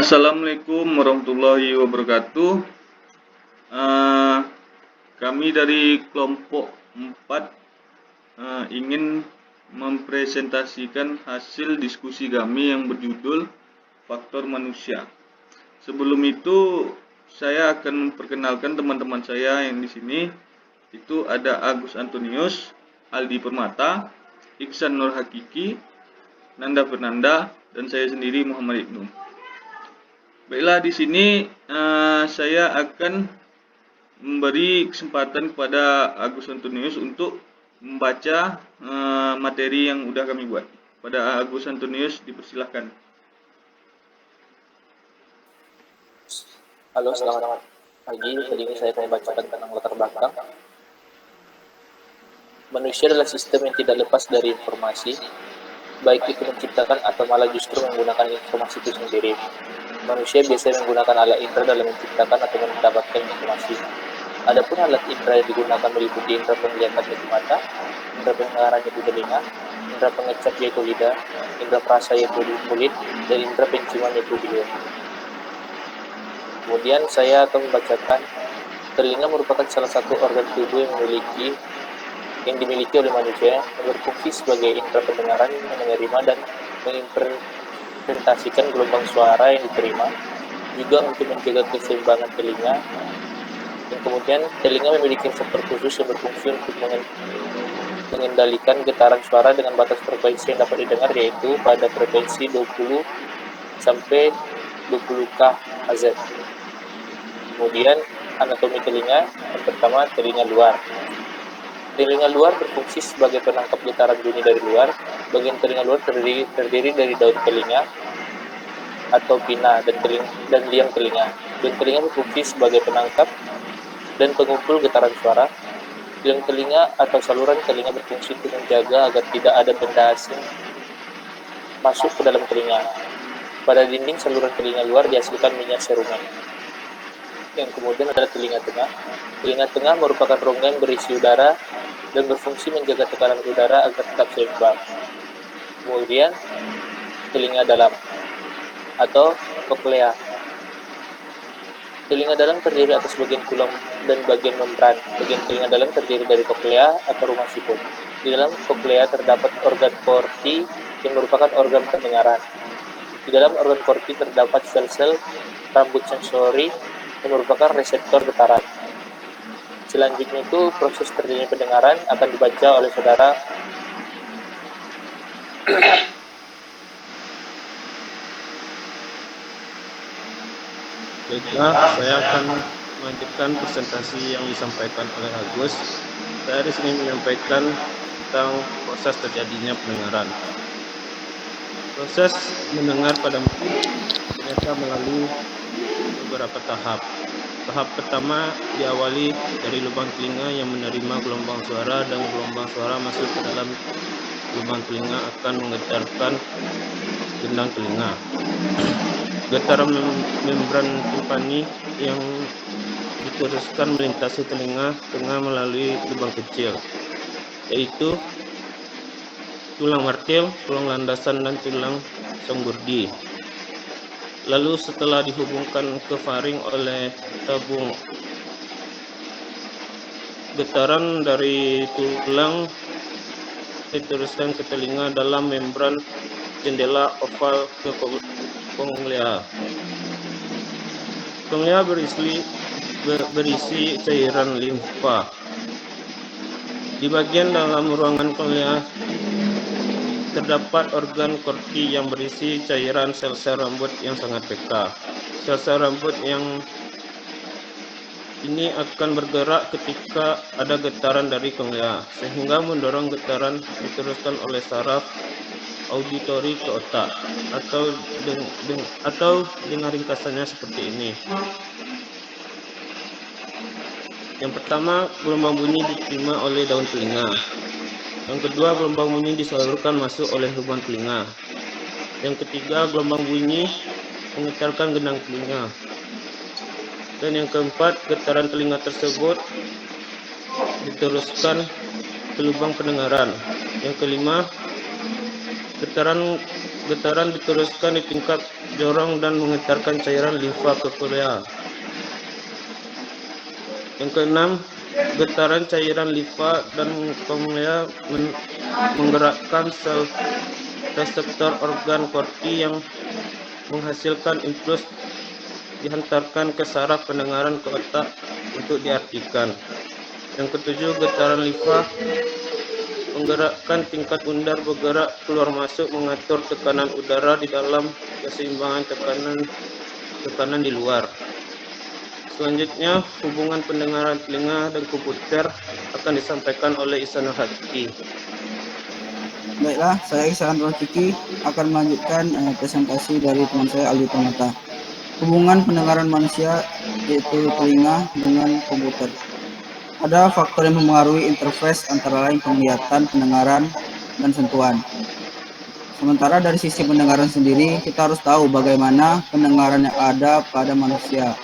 Assalamualaikum warahmatullahi wabarakatuh. Eh, Kami dari kelompok 4 ingin mempresentasikan hasil diskusi kami yang berjudul Faktor Manusia. Sebelum itu, saya akan memperkenalkan teman-teman saya yang di sini. Itu ada Agus Antonius, Aldi Permata, Iksan Nur Hakiki, Nanda Fernanda, dan saya sendiri Muhammad Ibnu. Baiklah, di sini saya akan memberi kesempatan kepada Agus Antonius untuk membaca materi yang sudah kami buat. Pada Agus Antonius, dipersilahkan. Halo, selamat pagi. Hari ini saya akan membacakan tentang latar belakang. Manusia adalah sistem yang tidak lepas dari informasi, baik itu menciptakan atau malah justru menggunakan informasi itu sendiri. Manusia biasanya menggunakan alat indera dalam menciptakan atau mendapatkan informasi. Adapun alat indera yang digunakan meliputi indera penglihatan yaitu mata, indera pendengaran yaitu telinga, indera pengecap yaitu lidah, indera perasa yaitu kulit, dan indera penciuman yaitu hidung. Kemudian saya akan membacakan telinga merupakan salah satu organ tubuh yang dimiliki oleh manusia yang berfungsi sebagai indera pendengaran yang menerima dan menginterpretasikan gelombang suara yang diterima, juga untuk menjaga keseimbangan telinga. Dan kemudian telinga memiliki reseptor khusus yang berfungsi untuk mengendalikan getaran suara dengan batas frekuensi yang dapat didengar, yaitu pada frekuensi 20 sampai 20 kHz. Kemudian anatomi telinga, yang pertama telinga luar. Telinga luar berfungsi sebagai penangkap getaran bunyi dari luar. Bagian telinga luar terdiri dari daun telinga atau pinna dan liang telinga. Daun telinga berfungsi sebagai penangkap dan pengumpul getaran suara. Liang telinga atau saluran telinga berfungsi untuk menjaga agar tidak ada benda asing masuk ke dalam telinga. Pada dinding saluran telinga luar dihasilkan minyak serumen. Yang kemudian adalah telinga tengah. Telinga tengah merupakan rongga yang berisi udara dan berfungsi menjaga tekanan udara agar tetap seimbang. Kemudian telinga dalam atau koklea. Telinga dalam terdiri atas bagian tulang dan bagian membran. Bagian telinga dalam terdiri dari koklea atau rumah siput. Di dalam koklea terdapat organ korti yang merupakan organ pendengaran. Di dalam organ korti terdapat sel-sel rambut sensori yang merupakan reseptor getaran. Selanjutnya itu proses terjadinya pendengaran akan dibaca oleh saudara. Baiklah, saya akan melanjutkan presentasi yang disampaikan oleh Agus. Saya di sini menyampaikan tentang proses terjadinya pendengaran. Proses mendengar pada ternyata melalui beberapa tahap. Tahap pertama diawali dari lubang telinga yang menerima gelombang suara, dan gelombang suara masuk ke dalam lubang telinga akan menggetarkan gendang telinga. Getaran membran timpani yang diteruskan melintasi telinga tengah melalui lubang kecil, yaitu tulang martil, tulang landasan, dan tulang sanggurdi. Lalu setelah dihubungkan ke faring oleh tabung, getaran dari tulang diteruskan ke telinga dalam membran jendela oval ke konglea. Konglea berisi cairan limfa. Di bagian dalam ruangan konglea terdapat organ korti yang berisi cairan sel-sel rambut yang sangat peka. Sel-sel rambut yang ini akan bergerak ketika ada getaran dari konglea, sehingga mendorong getaran diteruskan oleh saraf auditori ke otak, atau dengan ringkasannya seperti ini. Yang pertama, gelombang bunyi diterima oleh daun telinga. Yang kedua, gelombang bunyi disalurkan masuk oleh lubang telinga. Yang ketiga, gelombang bunyi menggetarkan gendang telinga. Dan yang keempat, getaran telinga tersebut diteruskan ke lubang pendengaran. Yang kelima, getaran getaran diteruskan di tingkat jorong dan mengetarkan cairan limfa ke kolea. Yang keenam, getaran cairan limfa dan kolea menggerakkan sel reseptor organ korti yang menghasilkan impuls dihantarkan ke saraf pendengaran ke otak untuk diartikan. Yang ketujuh, getaran limfa menggerakkan tingkat undar bergerak keluar masuk mengatur tekanan udara di dalam keseimbangan tekanan di luar. Selanjutnya, hubungan pendengaran telinga dan komputer akan disampaikan oleh Ihsanul Hakiki. Baiklah, saya Ihsanul Hakiki akan melanjutkan presentasi dari teman saya Aldi Pramata. Hubungan pendengaran manusia yaitu telinga dengan komputer. Ada faktor yang mempengaruhi interface antara lain penglihatan, pendengaran, dan sentuhan. Sementara dari sisi pendengaran sendiri, kita harus tahu bagaimana pendengaran yang ada pada manusia.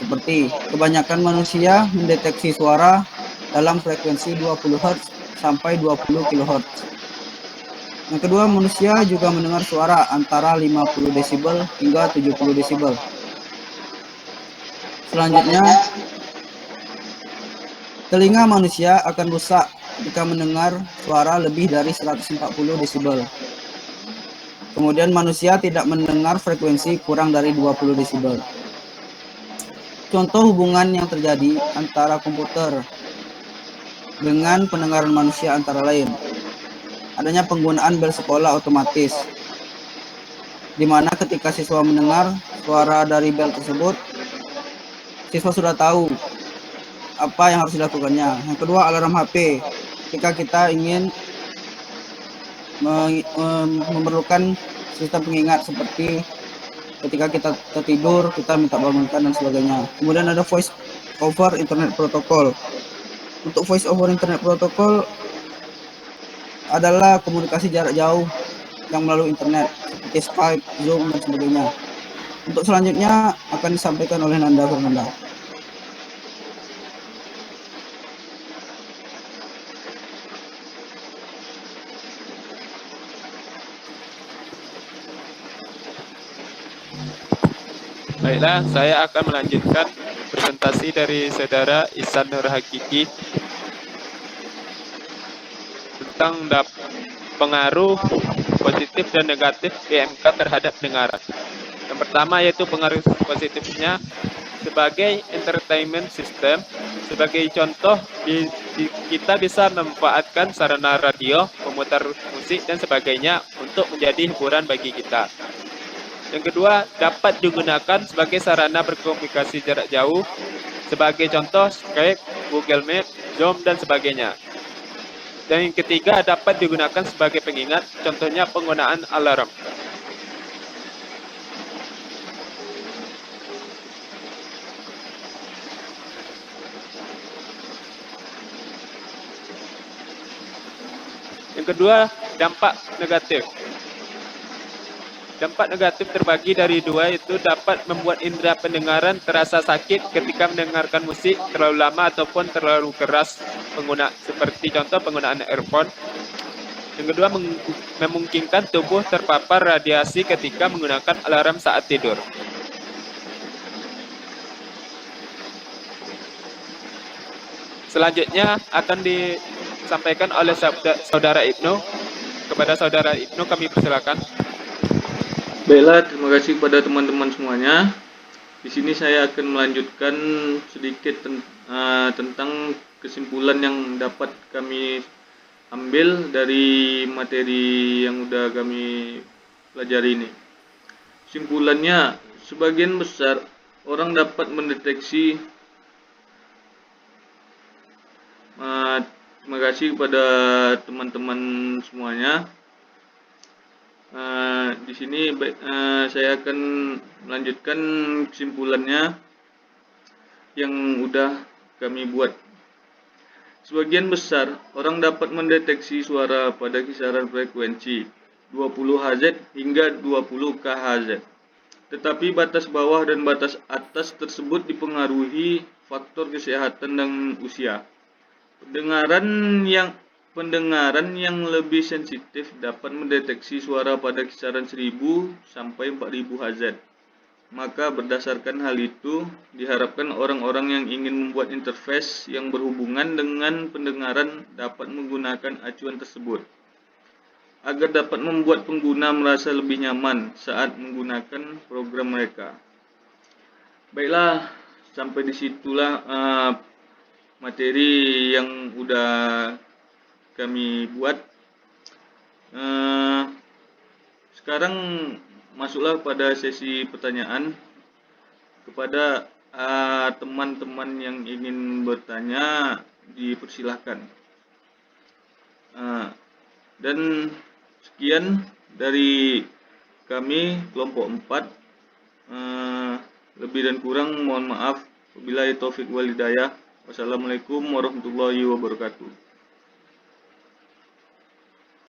Seperti kebanyakan manusia mendeteksi suara dalam frekuensi 20 Hz sampai 20 kHz. Yang kedua, manusia juga mendengar suara antara 50 desibel hingga 70 desibel. Selanjutnya, telinga manusia akan rusak jika mendengar suara lebih dari 140 desibel. Kemudian manusia tidak mendengar frekuensi kurang dari 20 desibel. Contoh hubungan yang terjadi antara komputer dengan pendengaran manusia antara lain adanya penggunaan bel sekolah otomatis, di mana ketika siswa mendengar suara dari bel tersebut, siswa sudah tahu apa yang harus dilakukannya. Yang kedua, alarm HP. Jika kita ingin memerlukan sistem pengingat seperti ketika kita tertidur, kita minta bangunkan dan sebagainya. Kemudian ada voice over internet protocol. Untuk voice over internet protocol adalah komunikasi jarak jauh yang melalui internet seperti Skype, Zoom, dan sebagainya. Untuk selanjutnya akan disampaikan oleh Nanda Fernanda. Baiklah, saya akan melanjutkan presentasi dari saudara Ihsanul Hakiki tentang pengaruh positif dan negatif PMK terhadap pendengaran. Yang pertama yaitu pengaruh positifnya sebagai entertainment system. Sebagai contoh, kita bisa memanfaatkan sarana radio, pemutar musik, dan sebagainya untuk menjadi hiburan bagi kita. Yang kedua, dapat digunakan sebagai sarana berkomunikasi jarak jauh. Sebagai contoh, Skype, Google Meet, Zoom, dan sebagainya. Dan yang ketiga, dapat digunakan sebagai pengingat, contohnya penggunaan alarm. Yang kedua, dampak negatif. Dampak negatif terbagi dari dua, yaitu dapat membuat indera pendengaran terasa sakit ketika mendengarkan musik terlalu lama ataupun terlalu keras seperti contoh penggunaan earphone. Yang kedua, memungkinkan tubuh terpapar radiasi ketika menggunakan alarm saat tidur. Selanjutnya akan disampaikan oleh saudara Ibnu. Kepada saudara Ibnu kami persilakan. Baiklah, terima kasih kepada teman-teman semuanya. Di sini saya akan melanjutkan sedikit tentang kesimpulan yang dapat kami ambil dari materi yang sudah kami pelajari ini. Kesimpulannya, sebagian besar orang dapat mendeteksi. Terima kasih kepada teman-teman semuanya. Di sini saya akan melanjutkan kesimpulannya yang udah kami buat. Sebagian besar orang dapat mendeteksi suara pada kisaran frekuensi 20 Hz hingga 20 kHz. Tetapi batas bawah dan batas atas tersebut dipengaruhi faktor kesehatan dan usia. pendengaran yang lebih sensitif dapat mendeteksi suara pada kisaran 1000 sampai 4000 Hz. Maka berdasarkan hal itu, diharapkan orang-orang yang ingin membuat interface yang berhubungan dengan pendengaran dapat menggunakan acuan tersebut, agar dapat membuat pengguna merasa lebih nyaman saat menggunakan program mereka. Baiklah, sampai disitulah materi yang udah kami buat. Sekarang masuklah pada sesi pertanyaan. Kepada teman-teman yang ingin bertanya, dipersilahkan. Dan sekian dari kami kelompok 4. Lebih dan kurang mohon maaf. Wabillahi taufik wal hidayah. Wassalamualaikum warahmatullahi wabarakatuh.